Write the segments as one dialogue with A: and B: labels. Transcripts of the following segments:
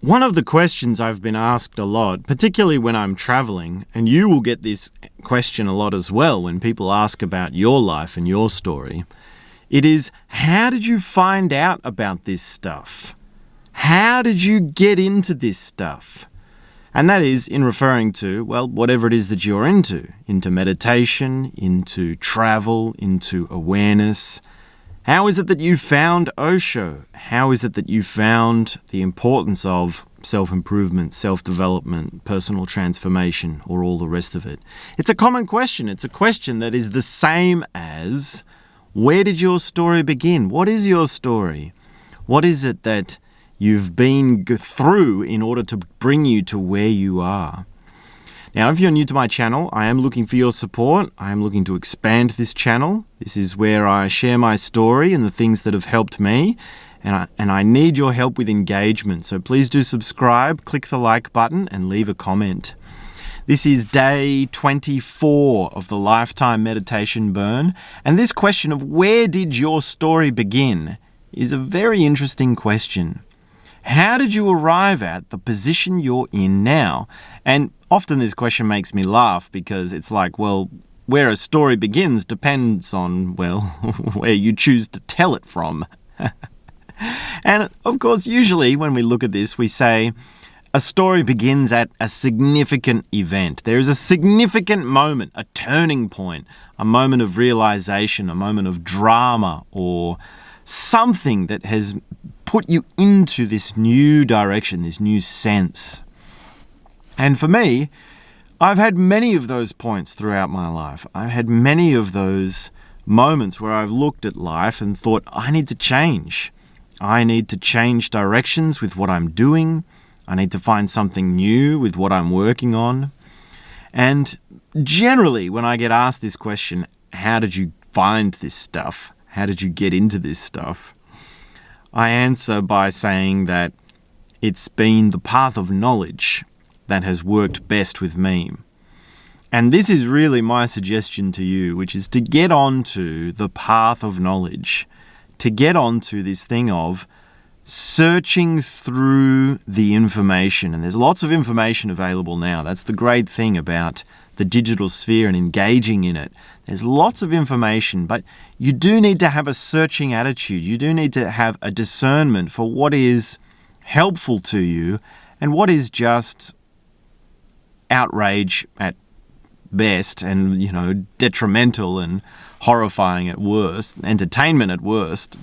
A: One of the questions I've been asked a lot, particularly when I'm traveling, and you will get this question a lot as well when people ask about your life and your story, it is, how did you find out about this stuff? How did you get into this stuff? And that is in referring to, well, whatever it is that you're into meditation, into travel, into awareness. How is it that you found Osho? How is it that you found the importance of self-improvement, self-development, personal transformation, or all the rest of it? It's a common question. It's a question that is the same as, where did your story begin? What is your story? What is it that you've been through in order to bring you to where you are? Now, if you're new to my channel, I am looking for your support. I am looking to expand this channel. This is where I share my story and the things that have helped me. And I need your help with engagement. So please do subscribe, click the like button, and leave a comment. This is day 24 of the Lifetime Meditation Burn. And this question of where did your story begin is a very interesting question. How did you arrive at the position you're in now? And often this question makes me laugh because it's like, well, where a story begins depends on, well, where you choose to tell it from. And of course, usually when we look at this, we say a story begins at a significant event. There is a significant moment, a turning point, a moment of realization, a moment of drama, or something that has put you into this new direction, this new sense. And for me, I've had many of those points throughout my life. I've had many of those moments where I've looked at life and thought, I need to change. I need to change directions with what I'm doing. I need to find something new with what I'm working on. And generally, when I get asked this question, how did you find this stuff? How did you get into this stuff? I answer by saying that it's been the path of knowledge that has worked best with me. And this is really my suggestion to you, which is to get onto the path of knowledge, to get onto this thing of searching through the information. And there's lots of information available now. That's the great thing about the digital sphere and engaging in it. There's lots of information, but you do need to have a searching attitude. You do need to have a discernment for what is helpful to you and what is just outrage at best and, detrimental and horrifying at worst, entertainment at worst,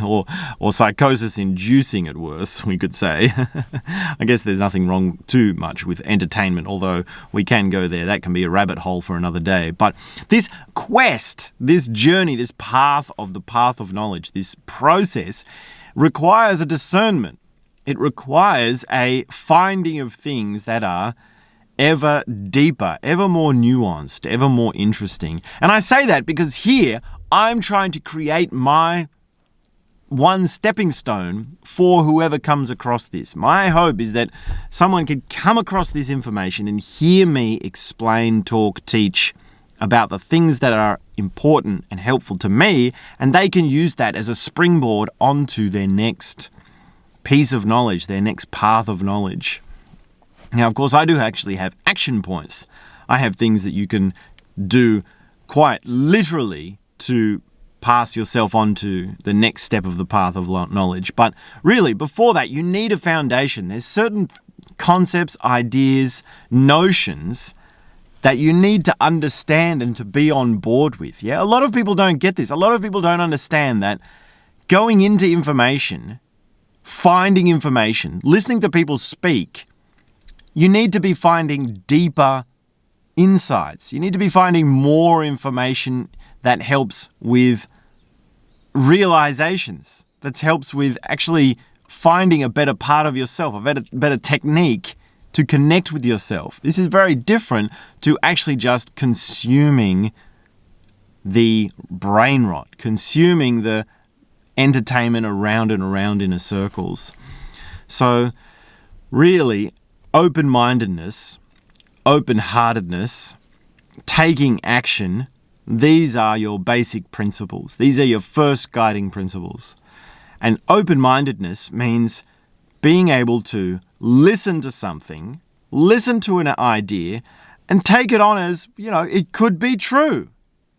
A: or psychosis-inducing at worst, we could say. I guess there's nothing wrong too much with entertainment, although we can go there. That can be a rabbit hole for another day. But this quest, this journey, this path of knowledge, this process requires a discernment. It requires a finding of things that are ever deeper, ever more nuanced, ever more interesting. And I say that because here I'm trying to create my one stepping stone for whoever comes across this. My hope is that someone can come across this information and hear me explain, talk, teach about the things that are important and helpful to me, and they can use that as a springboard onto their next piece of knowledge, their next path of knowledge. Now, of course, I do actually have action points. I have things that you can do quite literally to pass yourself on to the next step of the path of knowledge. But really, before that, you need a foundation. There's certain concepts, ideas, notions that you need to understand and to be on board with. Yeah, a lot of people don't get this. A lot of people don't understand that going into information, finding information, listening to people speak, you need to be finding deeper insights. You need to be finding more information that helps with realizations, that helps with actually finding a better part of yourself, a better technique to connect with yourself. This is very different to actually just consuming the brain rot, consuming the entertainment around and around in circles. So really, open-mindedness, open-heartedness, taking action, these are your basic principles. These are your first guiding principles. And open-mindedness means being able to listen to something, listen to an idea, and take it on as, it could be true.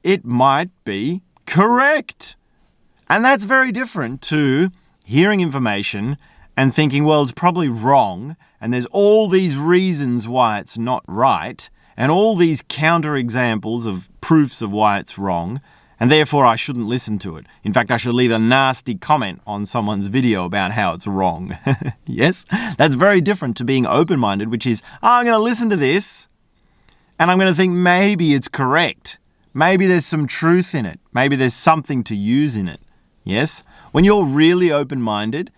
A: It might be correct. And that's very different to hearing information and thinking, well, it's probably wrong, and there's all these reasons why it's not right, and all these counterexamples of proofs of why it's wrong, and therefore I shouldn't listen to it. In fact, I should leave a nasty comment on someone's video about how it's wrong. Yes? That's very different to being open-minded, which is, I'm going to listen to this, and I'm going to think maybe it's correct. Maybe there's some truth in it. Maybe there's something to use in it. Yes? When you're really open-minded,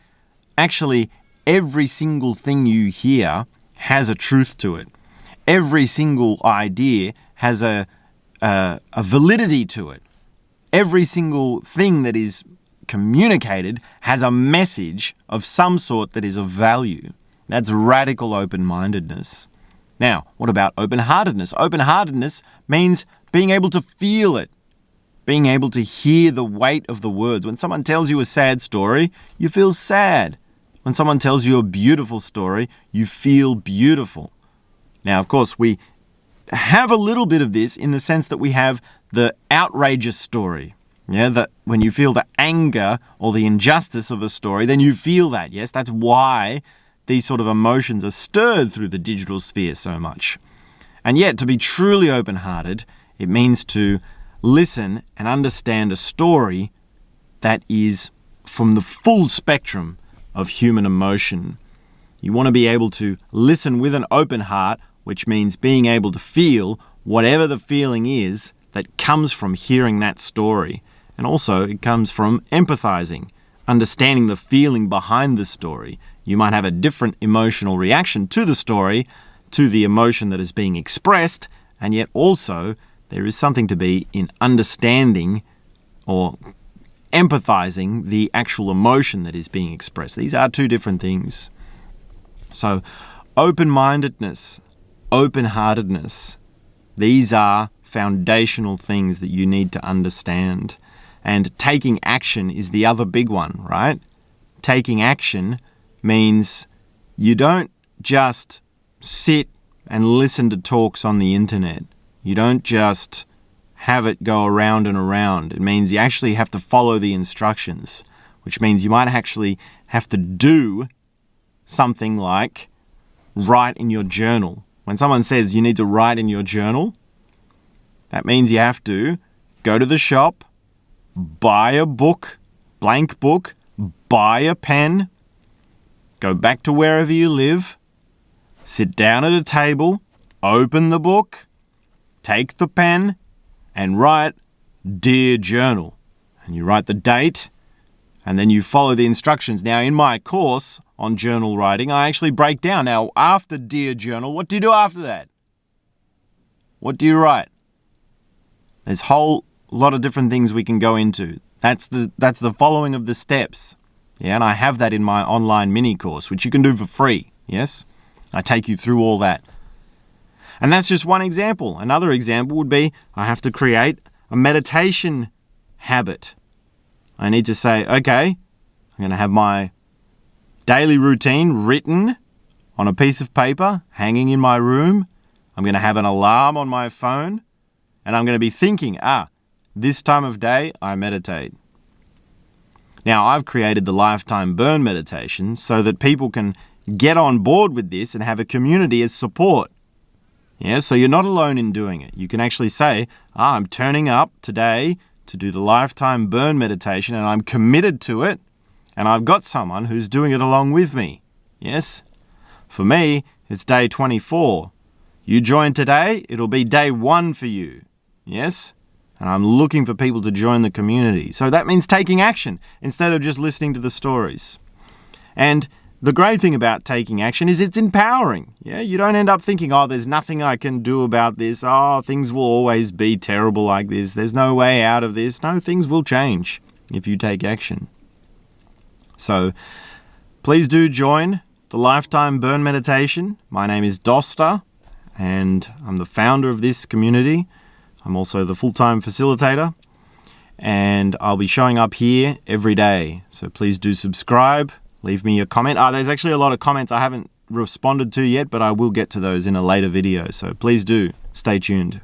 A: actually, every single thing you hear has a truth to it. Every single idea has a validity to it. Every single thing that is communicated has a message of some sort that is of value. That's radical open-mindedness. Now, what about open-heartedness? Open-heartedness means being able to feel it, being able to hear the weight of the words. When someone tells you a sad story, you feel sad. When someone tells you a beautiful story, you feel beautiful. Now, of course, we have a little bit of this in the sense that we have the outrageous story. Yeah, that when you feel the anger or the injustice of a story, then you feel that. Yes, that's why these sort of emotions are stirred through the digital sphere so much. And yet, to be truly open-hearted, it means to listen and understand a story that is from the full spectrum of human emotion. You want to be able to listen with an open heart, which means being able to feel whatever the feeling is that comes from hearing that story. And also, it comes from empathizing, understanding the feeling behind the story. You might have a different emotional reaction to the story, to the emotion that is being expressed, and yet also there is something to be in understanding or empathizing the actual emotion that is being expressed. These are two different things. So, open-mindedness, open-heartedness, these are foundational things that you need to understand. And taking action is the other big one, right? Taking action means you don't just sit and listen to talks on the internet. You don't just have it go around and around. It means you actually have to follow the instructions, which means you might actually have to do something like write in your journal. When someone says you need to write in your journal, that means you have to go to the shop, buy a book, blank book, buy a pen, go back to wherever you live, sit down at a table, open the book, take the pen, and write, Dear Journal. And you write the date, and then you follow the instructions. Now, in my course on journal writing, I actually break down. Now, after Dear Journal, what do you do after that? What do you write? There's a whole lot of different things we can go into. That's the following of the steps. Yeah, and I have that in my online mini course, which you can do for free. Yes? I take you through all that. And that's just one example. Another example would be I have to create a meditation habit. I need to say, okay, I'm going to have my daily routine written on a piece of paper, hanging in my room. I'm going to have an alarm on my phone, and I'm going to be thinking, this time of day, I meditate. Now, I've created the Lifetime Burn Meditation so that people can get on board with this and have a community as support. Yeah, so you're not alone in doing it. You can actually say, I'm turning up today to do the Lifetime Burn Meditation, and I'm committed to it, and I've got someone who's doing it along with me. Yes? For me, it's day 24. You join today, it'll be day 1 for you. Yes? And I'm looking for people to join the community. So that means taking action instead of just listening to the stories. And the great thing about taking action is it's empowering. Yeah, you don't end up thinking, there's nothing I can do about this. Things will always be terrible like this. There's no way out of this. No, things will change if you take action. So please do join the Lifetime Burn Meditation. My name is Dosta, and I'm the founder of this community. I'm also the full-time facilitator, and I'll be showing up here every day. So please do subscribe. leave me a comment. There's actually a lot of comments I haven't responded to yet, but I will get to those in a later video, so please do stay tuned.